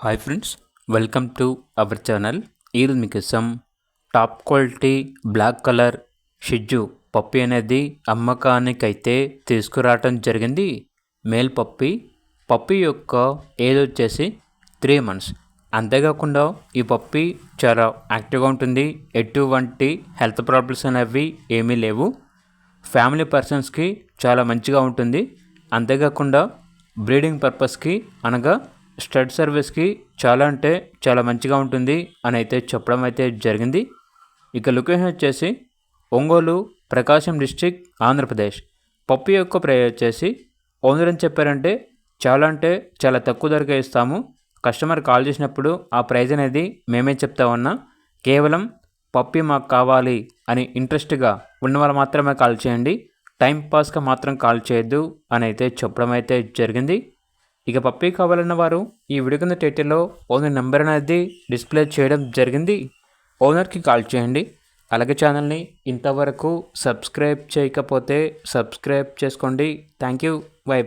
Hi friends, welcome to our channel. ఈరోజు మీకోసం top quality black colour షిజ్జు పప్పి అనేది అమ్మకానికైతే తీసుకురావటం జరిగింది. మేల్ పప్పి యొక్క ఏజ్ వచ్చేసి 3 months. అంతేకాకుండా ఈ పప్పి చాలా యాక్టివ్గా ఉంటుంది. ఎటువంటి హెల్త్ ప్రాబ్లమ్స్ అనేవి ఏమీ లేవు. ఫ్యామిలీ పర్సన్స్కి చాలా మంచిగా ఉంటుంది. అంతేకాకుండా బ్రీడింగ్ పర్పస్కి అనగా స్టడ్ సర్వీస్కి చాలా అంటే చాలా మంచిగా ఉంటుంది అని అయితే చెప్పడం అయితే జరిగింది. ఇక లొకేషన్ వచ్చేసి ఒంగోలు, ప్రకాశం డిస్ట్రిక్ట్, ఆంధ్రప్రదేశ్. పప్పి యొక్క ప్రైస్ వచ్చేసి ఓనర్ అని చెప్పారంటే చాలా తక్కువ ధరకే ఇస్తాము. కస్టమర్ కాల్ చేసినప్పుడు ఆ ప్రైస్ అనేది మేమే చెప్తా ఉన్నా. కేవలం పప్పి మాకు కావాలి అని ఇంట్రెస్ట్గా ఉన్న వాళ్ళు మాత్రమే కాల్ చేయండి. టైం పాస్గా మాత్రం కాల్ చేయొద్దు అని అయితే చెప్పడం అయితే జరిగింది. ఇక పప్పి కావాలన్న వారు ఈ వీడియో కింద టైటిల్లో ఓనర్ నెంబర్ అనేది డిస్ప్లే చేయడం జరిగింది. ఓనర్కి కాల్ చేయండి. అలాగే ఛానల్ని ఇంతవరకు సబ్స్క్రైబ్ చేయకపోతే సబ్స్క్రైబ్ చేసుకోండి. Thank you. బై.